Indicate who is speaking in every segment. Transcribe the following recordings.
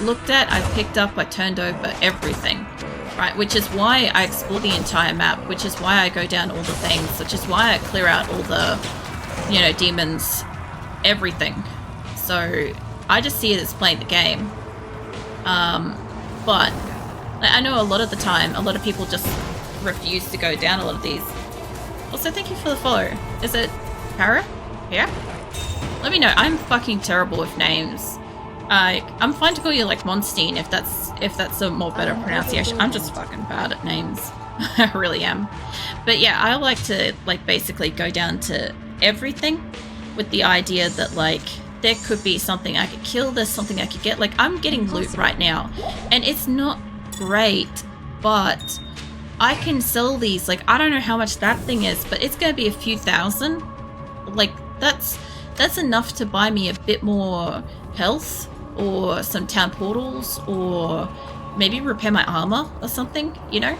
Speaker 1: looked at, I've picked up, I turned over everything, right? Which is why I explore the entire map, which is why I go down all the things, which is why I clear out all the, you know, demons, everything. So I just see it as playing the game. But I know a lot of the time, a lot of people just refuse to go down a lot of these. Also, thank you for the follow. Is it Para? Yeah? Let me know. I'm fucking terrible with names. I'm fine to call you like Monstein if that's a more better pronunciation. I'm just fucking bad at names. I really am. But yeah, I like to like basically go down to everything with the idea that like there could be something I could kill, there's something I could get. Like I'm getting loot right now and it's not great, but I can sell these. Like I don't know how much that thing is, but it's gonna be a few thousand. Like that's enough to buy me a bit more health or some town portals or maybe repair my armor or something, you know?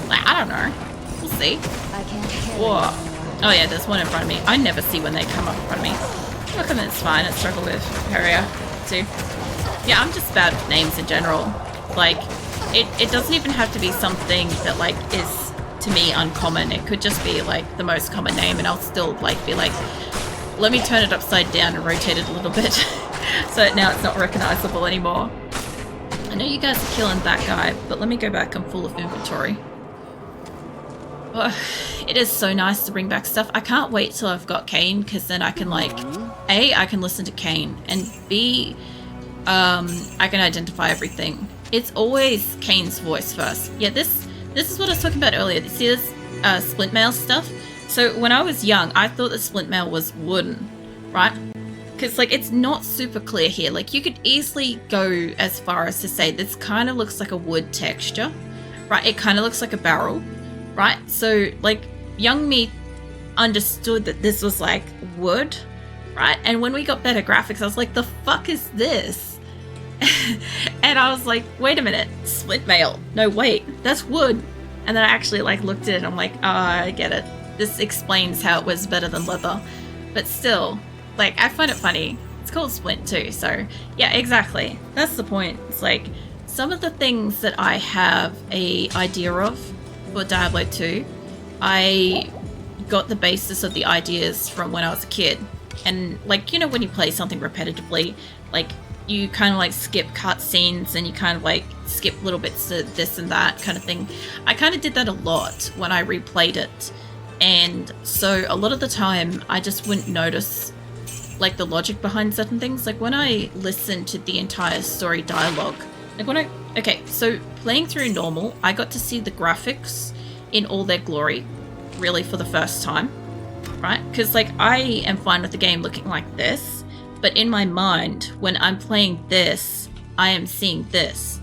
Speaker 1: Like, I don't know. We'll see. Whoa. Oh yeah, there's one in front of me. I never see when they come up in front of me. Look, and it's fine. I struggle with Harrier too. Yeah, I'm just bad with names in general. Like, it doesn't even have to be something that like is to me uncommon. It could just be like the most common name and I'll still like be like, let me turn it upside down and rotate it a little bit so now it's not recognizable anymore. I know you guys are killing that guy, but let me go back. I'm full of inventory. Oh, it is so nice to bring back stuff. I can't wait till I've got Kane because then I can like, A, I can listen to Kane, and B, I can identify everything. It's always Kane's voice first. Yeah, this is what I was talking about earlier. You see this splint mail stuff? So when I was young, I thought that splint mail was wooden, right? Because like it's not super clear here. Like you could easily go as far as to say this kind of looks like a wood texture, right? It kind of looks like a barrel, right? So like young me understood that this was like wood, right? And when we got better graphics, I was like, the fuck is this? And I was like, wait a minute, splint mail. No, wait, that's wood. And then I actually like looked at it and I'm like, oh, I get it. This explains how it was better than leather. But still, like, I find it funny. It's called Splint too, so yeah, exactly. That's the point. It's like, some of the things that I have a idea of for Diablo 2, I got the basis of the ideas from when I was a kid. And like, you know, when you play something repetitively, like, you kind of like skip cutscenes and you kind of like skip little bits of this and that kind of thing. I kind of did that a lot when I replayed it. And so a lot of the time I just wouldn't notice like the logic behind certain things. Like when I listened to the entire story dialogue, like when okay, so playing through normal, I got to see the graphics in all their glory really for the first time, right? Because like I am fine with the game looking like this, but in my mind, when I'm playing this, I am seeing this.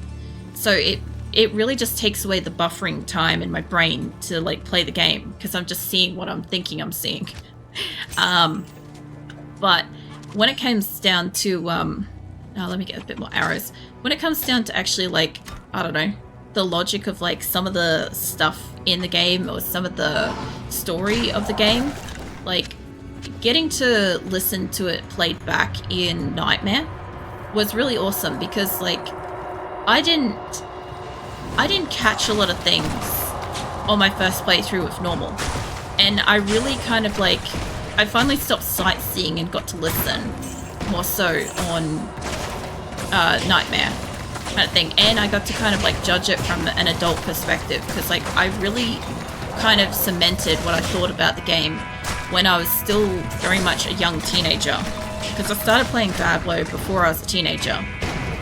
Speaker 1: So it really just takes away the buffering time in my brain to like play the game because I'm just seeing what I'm thinking I'm seeing. But when it comes down to, let me get a bit more arrows. When it comes down to actually like, I don't know, the logic of like some of the stuff in the game or some of the story of the game, like getting to listen to it played back in Nightmare was really awesome because like I didn't catch a lot of things on my first playthrough with normal, and I really kind of like I finally stopped sightseeing and got to listen more so on Nightmare kind of thing, and I got to kind of like judge it from an adult perspective because like I really kind of cemented what I thought about the game when I was still very much a young teenager, because I started playing Diablo before I was a teenager,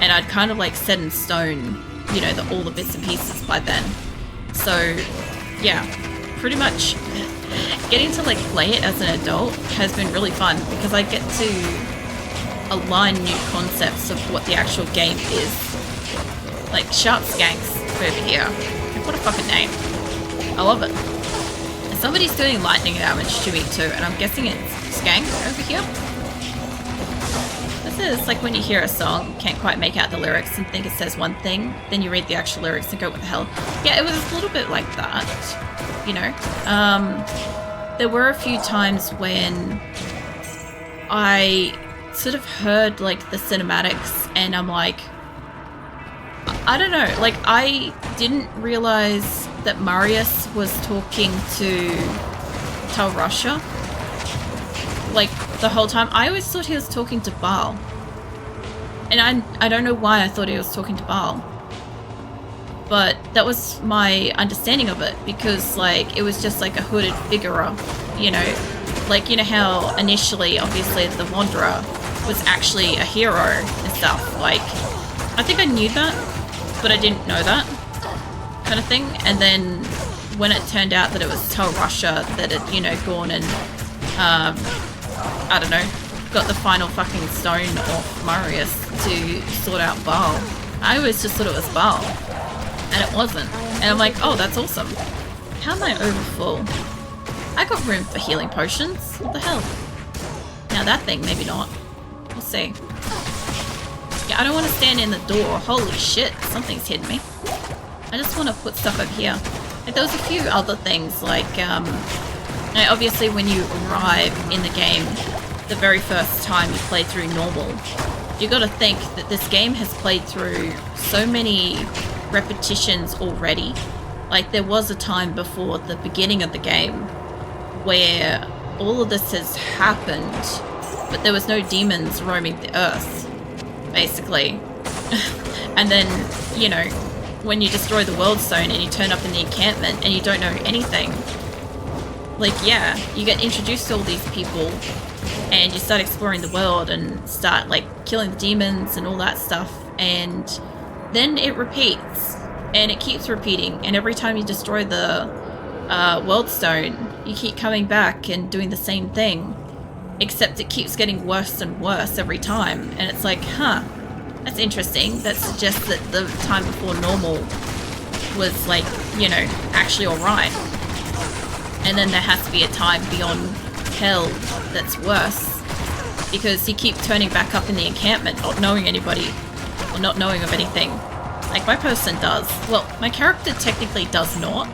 Speaker 1: and I'd kind of like set in stone, you know, all the bits and pieces by then. So yeah, pretty much getting to like play it as an adult has been really fun because I get to align new concepts of what the actual game is. Like Sharp Skanks over here. Like, what a fucking name. I love it. And somebody's doing lightning damage to me too, and I'm guessing it's Skank over here. This is like when you hear a song, can't quite make out the lyrics and think it says one thing, then you read the actual lyrics and go, what the hell? Yeah, it was a little bit like that, you know. There were a few times when I sort of heard like the cinematics and I'm like, I don't know, like, I didn't realize that Marius was talking to Tal Russia, like, the whole time. I always thought he was talking to Baal. And I don't know why I thought he was talking to Baal. But that was my understanding of it, because, like, it was just like a hooded figure, you know? Like, you know how initially, obviously, the Wanderer was actually a hero and stuff. Like, I think I knew that, but I didn't know that kind of thing. And then when it turned out that it was Tal Russia that had, you know, gone and, I don't know, got the final fucking stone off Marius to sort out Baal. I always just thought it was Baal. And it wasn't. And I'm like, oh, that's awesome. How am I over full? I got room for healing potions. What the hell? Now that thing, maybe not. We'll see. Yeah, I don't want to stand in the door. Holy shit, something's hidden me. I just want to put stuff over here. Like, there was a few other things, like, obviously when you arrive in the game, the very first time you play through normal, you gotta think that this game has played through so many repetitions already. Like, there was a time before the beginning of the game where all of this has happened, but there was no demons roaming the earth, basically. And then, you know, when you destroy the world stone and you turn up in the encampment and you don't know anything, like, yeah, you get introduced to all these people and you start exploring the world and start, like, killing the demons and all that stuff, and then it repeats, and it keeps repeating, and every time you destroy the world stone, you keep coming back and doing the same thing, except it keeps getting worse and worse every time, and it's like, huh, that's interesting. That suggests that the time before normal was, like, you know, actually alright. And then there has to be a time beyond hell that's worse, because you keep turning back up in the encampment not knowing anybody or not knowing of anything. Like, my person does. Well, my character technically does not,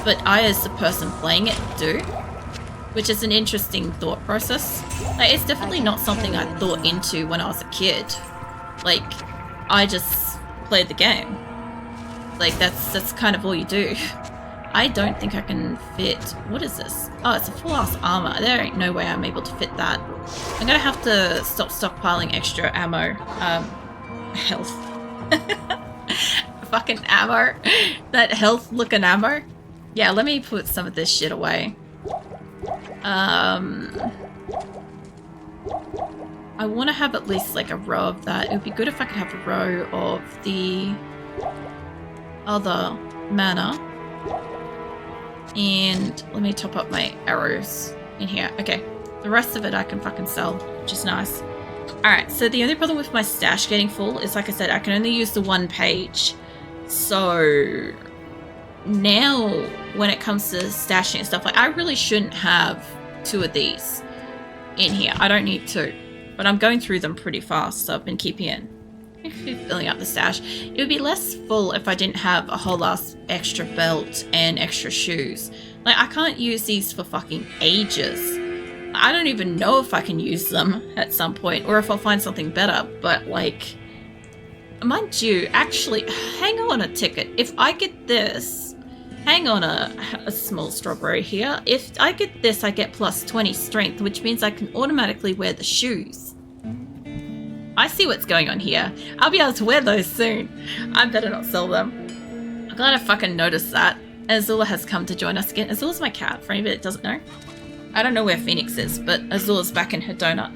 Speaker 1: but I, as the person playing it, do, which is an interesting thought process. Like, it's definitely not something I thought into when I was a kid. Like, I just played the game. Like, that's kind of all you do. I don't think I can fit... What is this? Oh, it's a full-ass armor. There ain't no way I'm able to fit that. I'm gonna have to stop stockpiling extra ammo. Health. Fucking ammo. That health-looking ammo. Yeah, let me put some of this shit away. I want to have at least, like, a row of that. It would be good if I could have a row of the other mana. And let me top up my arrows in here. Okay, the rest of it I can fucking sell, which is nice. Alright, so the only problem with my stash getting full is, like I said, I can only use the one page. So now when it comes to stashing and stuff, like, I really shouldn't have 2 of these in here. I don't need 2, but I'm going through them pretty fast, so I've been keeping it. Filling up the stash. It would be less full if I didn't have a whole ass extra belt and extra shoes. Like, I can't use these for fucking ages. I don't even know if I can use them at some point, or if I'll find something better, but, like, mind you, actually, hang on a ticket. If I get this, hang on a small strawberry here. If I get this, I get plus 20 strength, which means I can automatically wear the shoes. I see what's going on here. I'll be able to wear those soon. I better not sell them. I'm glad I fucking noticed that. Azula has come to join us again. Azula's my cat, for anybody that doesn't know. I don't know where Phoenix is, but Azula's back in her donut.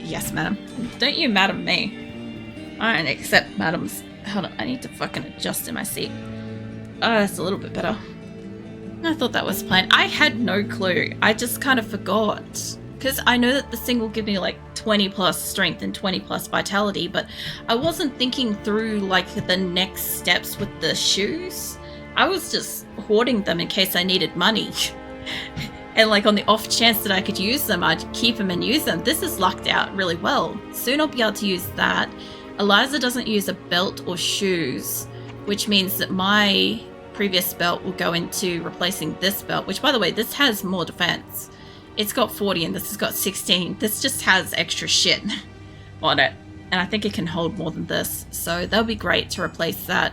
Speaker 1: Yes, madam. Don't you madam me. I don't accept madams. Hold on, I need to fucking adjust in my seat. Oh, that's a little bit better. I thought that was planned. I had no clue. I just kind of forgot. Because I know that this thing will give me, like, 20 plus strength and 20 plus vitality, but I wasn't thinking through, like, the next steps with the shoes. I was just hoarding them in case I needed money. And, like, on the off chance that I could use them, I'd keep them and use them. This is lucked out really well. Soon I'll be able to use that. Eliza doesn't use a belt or shoes, which means that my previous belt will go into replacing this belt, which, by the way, this has more defense. It's got 40 and this has got 16. This just has extra shit on it. and I think it can hold more than this, so that'll be great to replace that.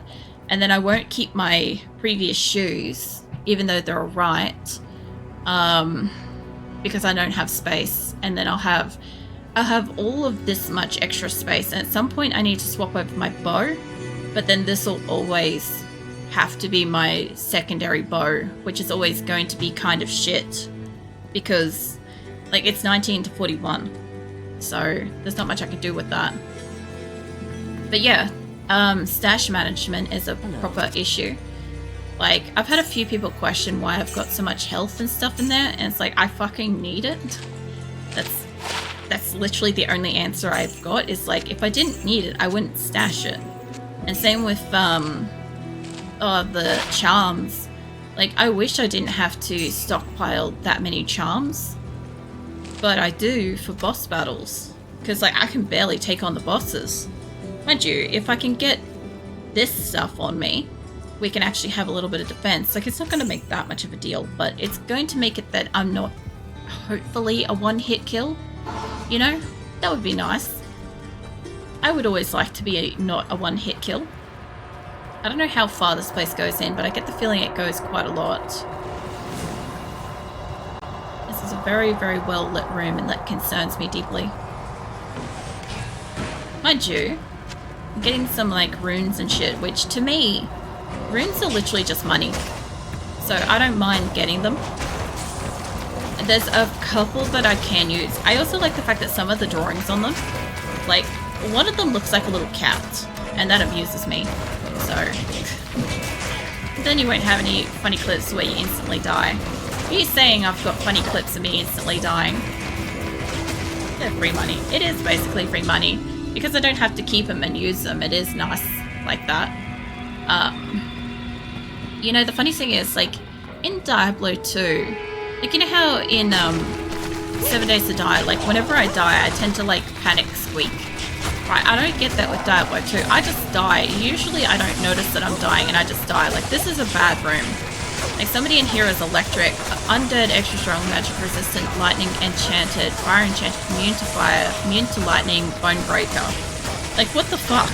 Speaker 1: And then I won't keep my previous shoes, even though they're alright, because I don't have space. And then I'll have all of this much extra space, and at some point I need to swap over my bow, but then this will always have to be my secondary bow, which is always going to be kind of shit, because like it's 19 to 41, so there's not much I can do with that. But yeah, stash management is a proper issue. Like, I've had a few people question why I've got so much health and stuff in there, and it's like, I fucking need it. That's literally the only answer I've got, is like, if I didn't need it, I wouldn't stash it. And same with the charms. Like, I wish I didn't have to stockpile that many charms, but I do for boss battles, because like I can barely take on the bosses. Mind you, if I can get this stuff on me, we can actually have a little bit of defense. Like, it's not going to make that much of a deal, but it's going to make it that I'm not, hopefully, a one-hit kill. You know? That would be nice. I would always like to be not a one-hit kill. I don't know how far this place goes in, but I get the feeling it goes quite a lot. This is a very, very well-lit room, and that concerns me deeply. Mind you, I'm getting some, like, runes and shit, which, to me, runes are literally just money. So I don't mind getting them. There's a couple that I can use. I also like the fact that some of the drawings on them, like, one of them looks like a little cat, and that amuses me. So then you won't have any funny clips where you instantly die. Are you saying I've got funny clips of me instantly dying? They're free money. It is basically free money, because I don't have to keep them and use them. It is nice like that. You know, the funny thing is, like, in Diablo 2, like, you know how in 7 Days to Die, like, whenever I die, I tend to, like, panic squeak. Right, I don't get that with Diablo 2. I just die. Usually I don't notice that I'm dying, and I just die. Like, this is a bad room. Like, somebody in here is electric, undead, extra strong, magic resistant, lightning enchanted, fire enchanted, immune to fire, immune to lightning, bone breaker. Like, what the fuck?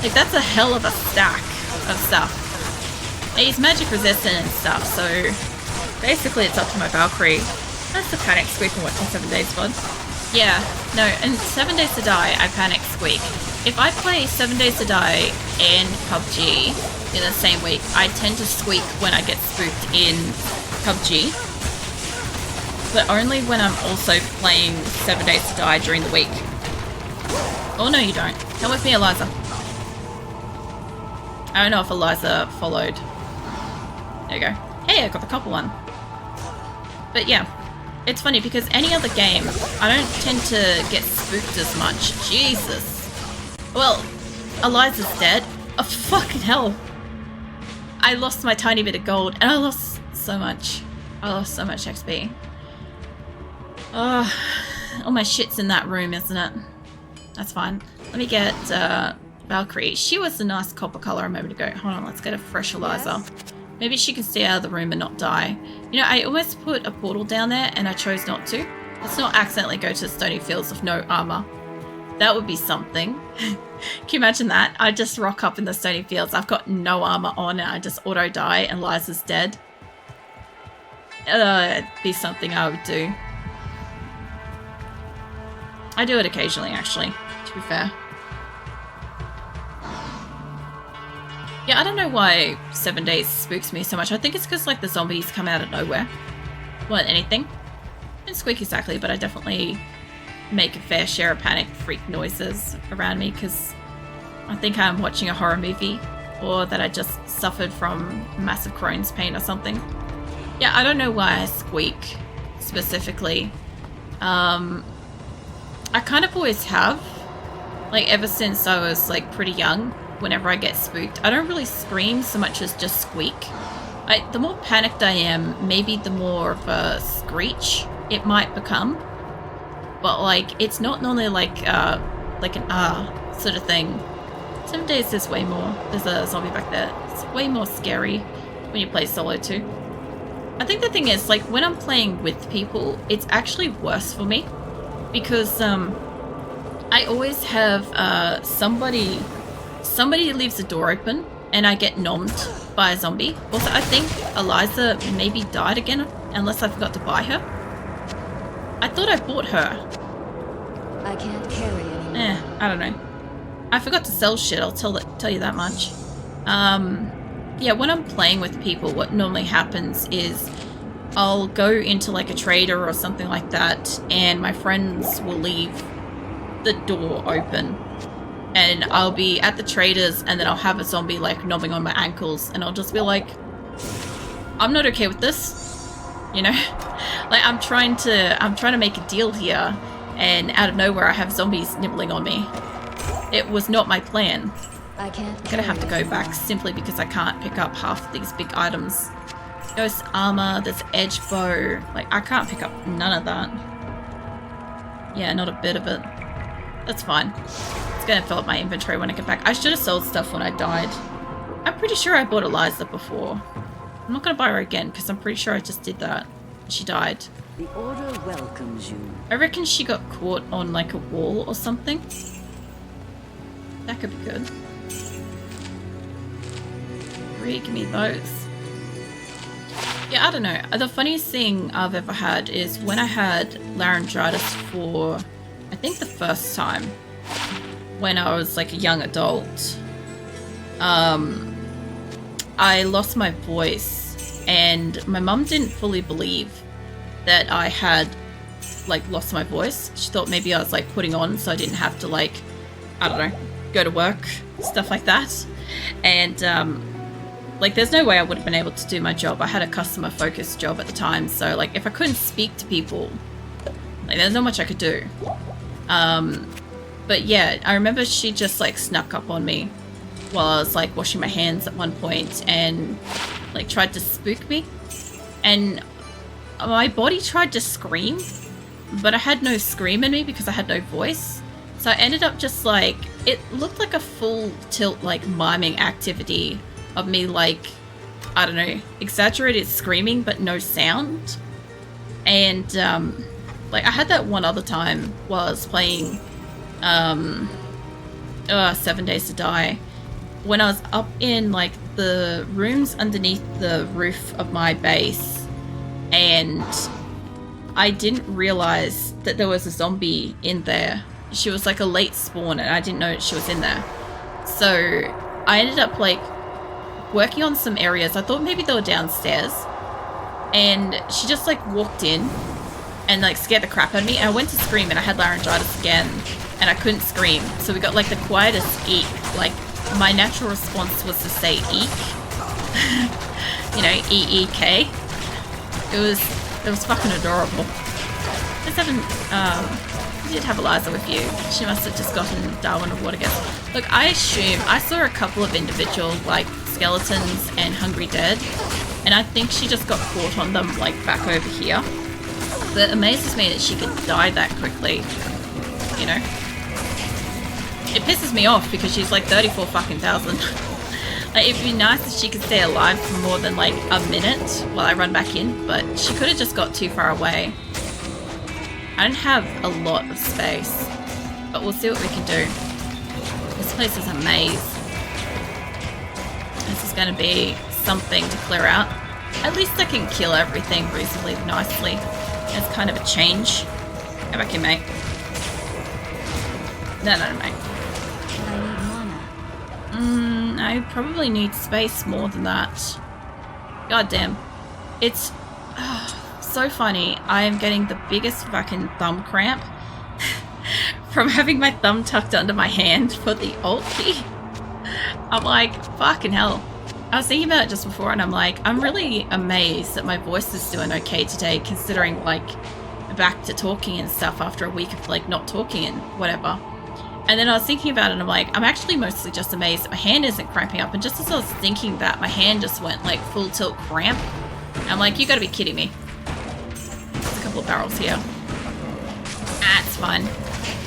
Speaker 1: Like, that's a hell of a stack of stuff. He's magic resistant and stuff, so basically it's up to my Valkyrie. That's the panic squeak from watching 7 Days VOD. Yeah, no, in 7 Days to Die, I panic squeak. If I play 7 Days to Die and PUBG in the same week, I tend to squeak when I get spooked in PUBG. But only when I'm also playing 7 Days to Die during the week. Oh no, you don't. Come with me, Eliza. I don't know if Eliza followed. There you go. Hey, I got the copper one. But yeah, it's funny because any other game, I don't tend to get spooked as much. Jesus. Well, Eliza's dead. Oh, fucking hell. I lost my tiny bit of gold, and I lost so much. I lost so much XP. Oh, all my shit's in that room, isn't it? That's fine. Let me get Valkyrie. She was a nice copper color a moment ago. Hold on, let's get a fresh Eliza. Yes. Maybe she can stay out of the room and not die. You know, I almost put a portal down there and I chose not to. Let's not accidentally go to the stony fields of no armor. That would be something. Can you imagine that? I just rock up in the stony fields. I've got no armor on and I just auto die and Liza's dead. It'd be something I would do. I do it occasionally, actually, to be fair. Yeah, I don't know why 7 Days spooks me so much. I think it's because, like, the zombies come out of nowhere. More than anything. I don't squeak exactly, but I definitely make a fair share of panic freak noises around me because I think I'm watching a horror movie or that I just suffered from massive Crohn's pain or something. Yeah, I don't know why I squeak specifically. I kind of always have. Like, ever since I was, like, pretty young, whenever I get spooked, I don't really scream so much as just squeak. The more panicked I am, maybe the more of a screech it might become. But, like, it's not normally like an sort of thing. 7 Days there's way more. There's a zombie back there. It's way more scary when you play solo too. I think the thing is, like, when I'm playing with people, it's actually worse for me. Because, I I always have somebody leaves the door open and I get nommed by a zombie. Also, I think Eliza maybe died again, unless I forgot to buy her. I thought I bought her.
Speaker 2: I can't carry anymore.
Speaker 1: I don't know. I forgot to sell shit, I'll tell you that much. Yeah, when I'm playing with people, what normally happens is I'll go into like a trader or something like that, and my friends will leave the door open. And I'll be at the traders, and then I'll have a zombie like nobbing on my ankles, and I'll just be like, I'm not okay with this, you know? Like I'm trying to make a deal here, and out of nowhere I have zombies nibbling on me. It was not my plan.
Speaker 2: I can't.
Speaker 1: I'm gonna have to go back simply because I can't pick up half of these big items. Ghost armor, there's edge bow. Like I can't pick up none of that. Yeah, not a bit of it. That's fine. It's gonna fill up my inventory when I get back. I should have sold stuff when I died. I'm pretty sure I bought Eliza before. I'm not gonna buy her again because I'm pretty sure I just did that. She died.
Speaker 2: The order welcomes you.
Speaker 1: I reckon she got caught on like a wall or something. That could be good. Give me those. Yeah, I don't know. The funniest thing I've ever had is when I had laryngitis for, I think the first time, when I was like a young adult. I lost my voice, and my mum didn't fully believe that I had like lost my voice. She thought maybe I was like putting on so I didn't have to like, I don't know, go to work, stuff like that. And like there's no way I would have been able to do my job. I had a customer focused job at the time, so like if I couldn't speak to people, like there's not much I could do. But yeah, I remember she just like snuck up on me while I was like washing my hands at one point and like tried to spook me, and my body tried to scream, but I had no scream in me because I had no voice. So I ended up just like, it looked like a full tilt like miming activity of me like, I don't know, exaggerated screaming but no sound. And like I had that one other time while I was playing 7 Days to Die, when I was up in like the rooms underneath the roof of my base, and I didn't realize that there was a zombie in there. She was like a late spawn and I didn't know she was in there. So I ended up like working on some areas. I thought maybe they were downstairs, and she just like walked in and like scared the crap out of me. And I went to scream and I had laryngitis again and I couldn't scream. So we got like the quietest eek. Like my natural response was to say eek. You know, E-E-K. It was fucking adorable. Let's have we did have Eliza with you. She must have just gotten Darwin of Water Guest. Look, I assume I saw a couple of individual like skeletons and Hungry Dead, and I think she just got caught on them like back over here. But it amazes me that she could die that quickly, you know? It pisses me off because she's like 34 fucking thousand. Like, it'd be nice if she could stay alive for more than like a minute while I run back in, but she could have just got too far away. I don't have a lot of space, but we'll see what we can do. This place is a maze. This is going to be something to clear out. At least I can kill everything reasonably nicely. It's kind of a change. Go back in, mate. No, mate.
Speaker 2: I need mana.
Speaker 1: I probably need space more than that. God damn. It's so funny. I am getting the biggest fucking thumb cramp from having my thumb tucked under my hand for the alt key. I'm like, fucking hell. I was thinking about it just before and I'm like, I'm really amazed that my voice is doing okay today, considering like back to talking and stuff after a week of like not talking and whatever. And then I was thinking about it and I'm like, I'm actually mostly just amazed that my hand isn't cramping up. And just as I was thinking that, my hand just went like full tilt cramp. I'm like, you gotta be kidding me. There's a couple of barrels here. It's fine.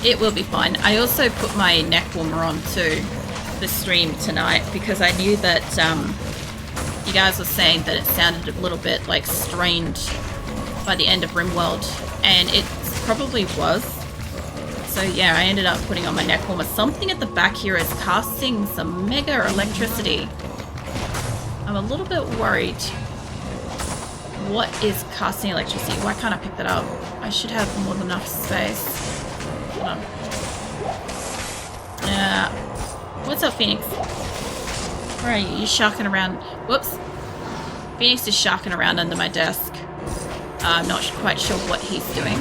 Speaker 1: It will be fine. I also put my neck warmer on too, the stream tonight, because I knew that you guys were saying that it sounded a little bit like strained by the end of RimWorld, and it probably was. So yeah, I ended up putting on my neck warmer. Something at the back here is casting some mega electricity. I'm a little bit worried. What is casting electricity? Why can't I pick that up? I should have more than enough space. Hold on. Yeah. What's up, Phoenix? Where are you? You sharking around? Whoops. Phoenix is sharking around under my desk. I'm not quite sure what he's doing.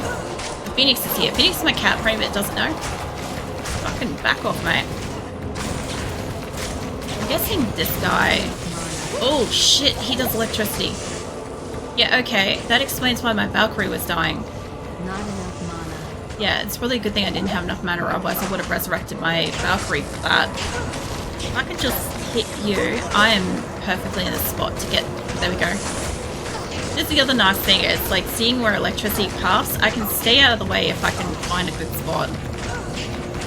Speaker 1: Phoenix is here. Phoenix is my cat frame, but it doesn't know. Fucking back off, mate. I'm guessing this guy... Oh, shit. He does electricity. Yeah, okay. That explains why my Valkyrie was dying.
Speaker 2: Not enough mana.
Speaker 1: Yeah, it's probably a good thing I didn't have enough mana, otherwise I would have resurrected my Valkyrie for that. If I could just hit you, I am perfectly in a spot to get... There we go. This is the other nice thing, it's like seeing where electricity paths, I can stay out of the way if I can find a good spot.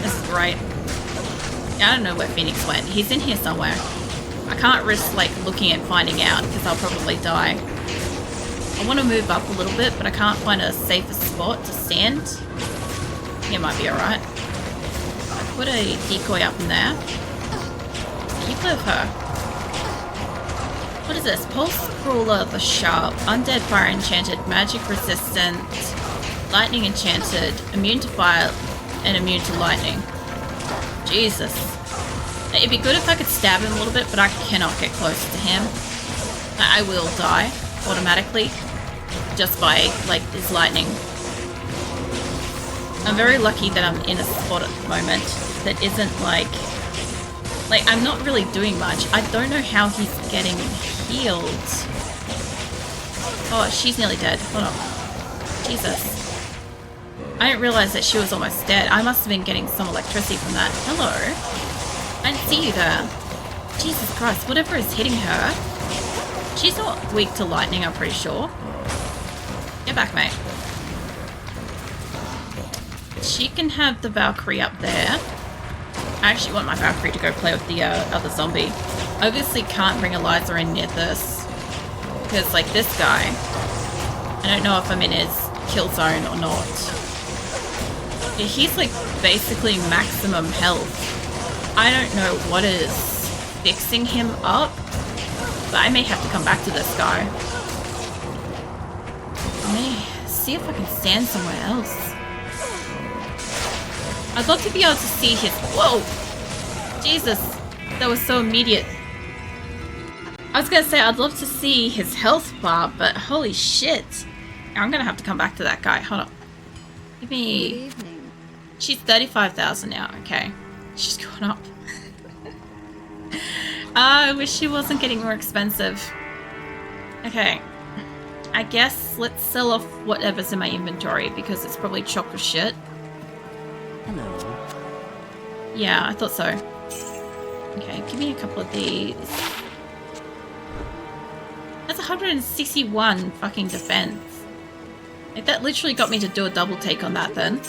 Speaker 1: This is great. Yeah, I don't know where Phoenix went. He's in here somewhere. I can't risk like looking and finding out because I'll probably die. I want to move up a little bit, but I can't find a safer spot to stand. I think it might be alright. I put a decoy up in there. You play with her. What is this? Pulse Crawler the Sharp. Undead Fire Enchanted. Magic Resistant. Lightning Enchanted. Immune to Fire. And immune to Lightning. Jesus. It'd be good if I could stab him a little bit, but I cannot get close to him. I will die automatically. Just by, like, his lightning. I'm very lucky that I'm in a spot at the moment that isn't, like, I'm not really doing much. I don't know how he's getting healed. Oh, she's nearly dead. Hold on. Jesus. I didn't realize that she was almost dead. I must have been getting some electricity from that. Hello? I didn't see you there. Jesus Christ, whatever is hitting her. She's not weak to lightning, I'm pretty sure. Get back, mate. She can have the Valkyrie up there. I actually want my Valkyrie to go play with the other zombie. I obviously can't bring Eliza in near this. Because, like, this guy, I don't know if I'm in his kill zone or not. Yeah, he's, like, basically maximum health. I don't know what is fixing him up, but I may have to come back to this guy. I may see if I can stand somewhere else. I'd love to be able to see his... Whoa! Jesus. That was so immediate. I was going to say I'd love to see his health bar, but holy shit. I'm going to have to come back to that guy. Hold on. Give me...
Speaker 2: Good evening.
Speaker 1: She's 35,000 now. Okay. She's going up. I wish she wasn't getting more expensive. Okay. I guess let's sell off whatever's in my inventory because it's probably chock with shit.
Speaker 2: Hello.
Speaker 1: Yeah, I thought so. Okay, give me a couple of these. That's 161 fucking defense. Like, that literally got me to do a double take on that then.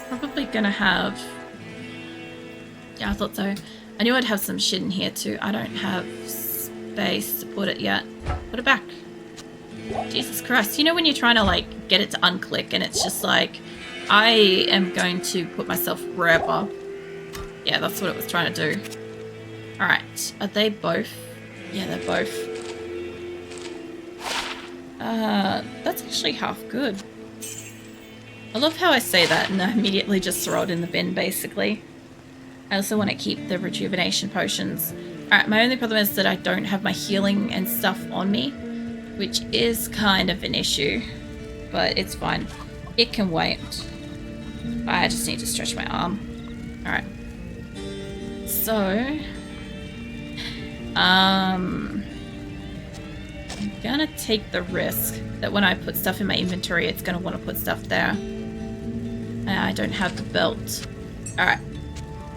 Speaker 1: Probably gonna have... Yeah, I thought so. I knew I'd have some shit in here too. I don't have space to put it yet. Put it back. Jesus Christ. You know when you're trying to, like, get it to unclick and it's just like, I am going to put myself wherever. Yeah, that's what it was trying to do. Alright. Are they both? Yeah, they're both. That's actually half good. I love how I say that and I immediately just throw it in the bin, basically. I also want to keep the rejuvenation potions. Alright, my only problem is that I don't have my healing and stuff on me, which is kind of an issue, but it's fine. It can wait. I just need to stretch my arm. Alright. So... I'm gonna take the risk that when I put stuff in my inventory, it's gonna want to put stuff there. I don't have the belt. Alright.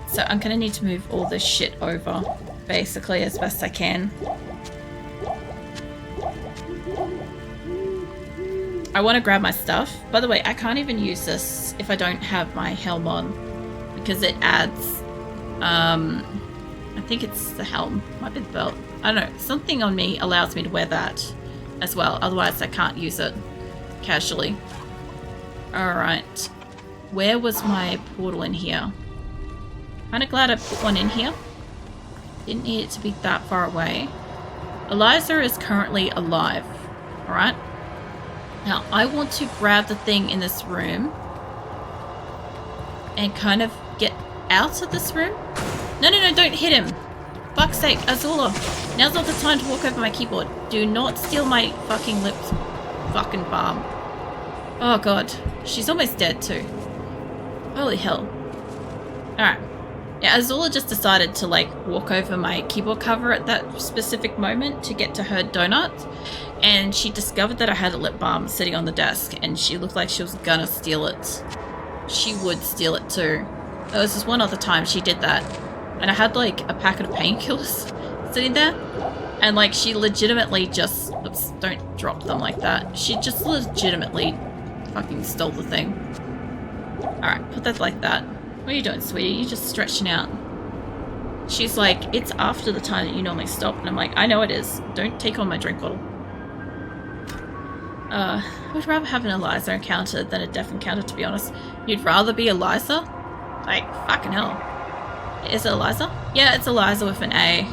Speaker 1: So I'm gonna need to move all this shit over, basically, as best I can. I want to grab my stuff. By the way, I can't even use this if I don't have my helm on, because it adds, I think it's the helm, might be the belt. I don't know, something on me allows me to wear that as well, otherwise I can't use it casually. Alright. Where was my portal in here? Kinda glad I put one in here. Didn't need it to be that far away. Eliza is currently alive. Alright. Now, I want to grab the thing in this room and kind of get out of this room. No, don't hit him. Fuck's sake, Azula. Now's not the time to walk over my keyboard. Do not steal my fucking lip fucking balm. Oh god. She's almost dead too. Holy hell. Alright. Yeah, Azula just decided to like walk over my keyboard cover at that specific moment to get to her donut. And she discovered that I had a lip balm sitting on the desk and she looked like she was gonna steal it. She would steal it too. There was just one other time she did that. And I had like a packet of painkillers sitting there. And like she legitimately just... Oops, don't drop them like that. She just legitimately fucking stole the thing. Alright, put that like that. What are you doing, sweetie? You're just stretching out. She's like, it's after the time that you normally stop. And I'm like, I know it is. Don't take on my drink bottle. I would rather have an Eliza encounter than a death encounter, to be honest. You'd rather be Eliza? Like, fucking hell. Is it Eliza? Yeah, it's Eliza with an A.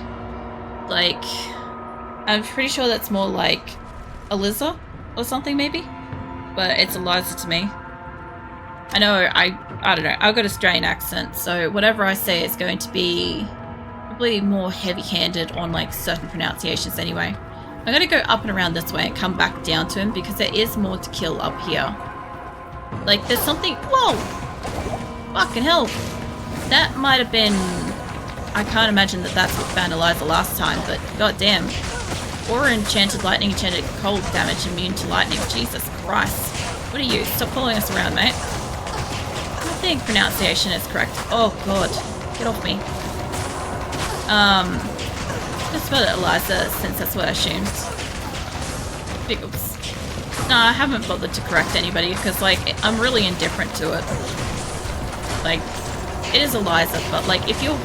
Speaker 1: Like, I'm pretty sure that's more like Eliza or something, maybe? But it's Eliza to me. I know, I don't know. I've got an Australian accent, so whatever I say is going to be probably more heavy-handed on, like, certain pronunciations anyway. I'm going to go up and around this way and come back down to him because there is more to kill up here. Like, there's something... Whoa! Fucking hell. That might have been... I can't imagine that that's what found Eliza last time, but goddamn. Aura enchanted lightning, enchanted cold damage, immune to lightning. Jesus Christ. What are you? Stop following us around, mate. I think pronunciation is correct. Oh god. Get off me. Just spell it Eliza, since that's what I assumed. Big oops. No, I haven't bothered to correct anybody because, like, I'm really indifferent to it. Like, it is Eliza, but like, if you're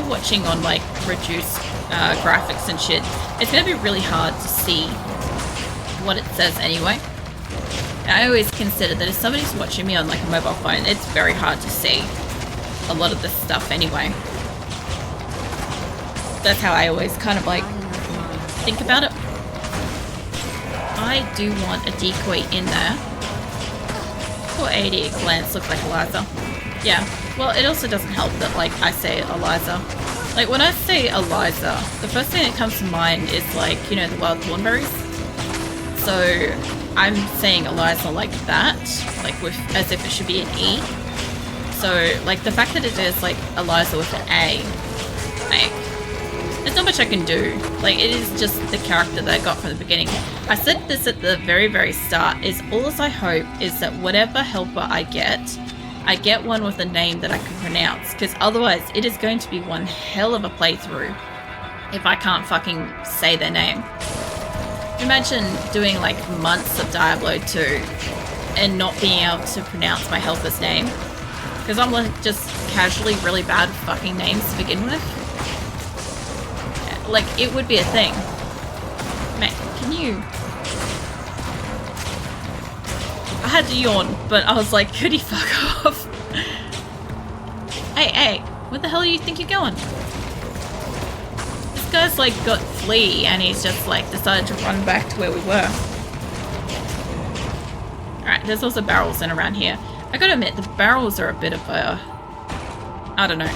Speaker 1: watching on like reduced graphics and shit, it's gonna be really hard to see what it says anyway. And I always consider that if somebody's watching me on like a mobile phone, it's very hard to see a lot of this stuff anyway. That's how I always kind of like think about it. I do want a decoy in there. Poor 80 glance looks like Eliza. Yeah, well, it also doesn't help that, like, I say Eliza. Like, when I say Eliza, the first thing that comes to mind is, like, you know, the wild thornberries. So, I'm saying Eliza like that, like, with, as if it should be an E. So, like, the fact that it is, like, Eliza with an A, like, there's not much I can do. Like, it is just the character that I got from the beginning. I said this at the very, very start, is all I hope is that whatever helper I get one with a name that I can pronounce, because otherwise it is going to be one hell of a playthrough if I can't fucking say their name. Imagine doing like months of Diablo 2 and not being able to pronounce my helper's name, because I'm like just casually really bad with fucking names to begin with. Like, it would be a thing. Mate, can you... I had to yawn, but I was like, could he fuck off? Hey, where the hell do you think you're going? This guy's like got flea and he's just like decided to run back to where we were. Alright, there's also barrels in around here. I gotta admit, the barrels are a bit of a... I don't know.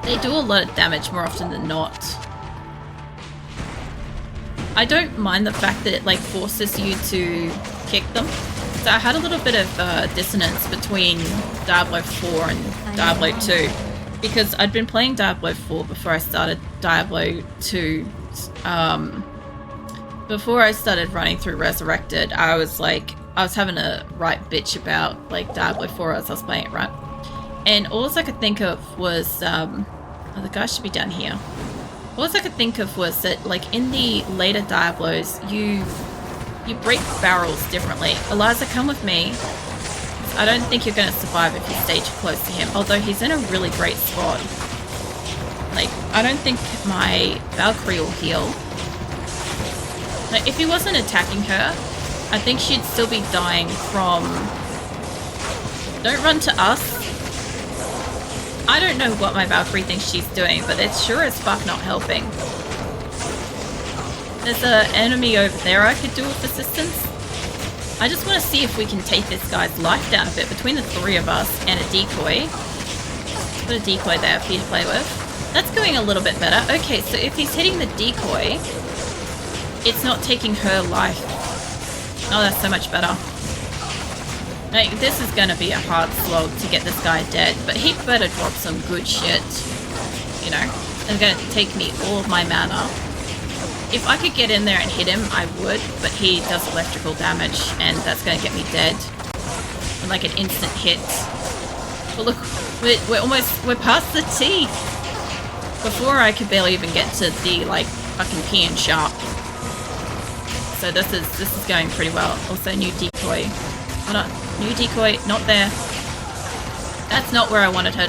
Speaker 1: They do a lot of damage more often than not. I don't mind the fact that it like forces you to kick them. So I had a little bit of dissonance between Diablo 4 and Diablo 2 because I'd been playing Diablo 4 before I started Diablo 2. Before I started running through Resurrected, I was having a right bitch about like Diablo 4 as I was playing it, right? And all I could think of was, oh, the guy should be down here. All I could think of was that like in the later Diablos, you break barrels differently. Eliza, come with me. I don't think you're going to survive if you stay too close to him, although he's in a really great spot. Like, I don't think my Valkyrie will heal. Like, if he wasn't attacking her, I think she'd still be dying from Don't run to us. I don't know what my Valkyrie thinks she's doing, but it's sure as fuck not helping. There's an enemy over there I could do with assistance. I just want to see if we can take this guy's life down a bit between the three of us and a decoy. Put a decoy there for you to play with. That's going a little bit better. Okay, so if he's hitting the decoy, it's not taking her life. Oh, that's so much better. Like, this is gonna be a hard slog to get this guy dead, but he better drop some good shit. You know? It's gonna take me all of my mana. If I could get in there and hit him, I would, but he does electrical damage, and that's gonna get me dead. And like an instant hit. But look, we're past the T. Before I could barely even get to the, like, fucking P and sharp. So this is going pretty well. Also, new decoy. Hold on. New decoy, not there. That's not where I wanted her to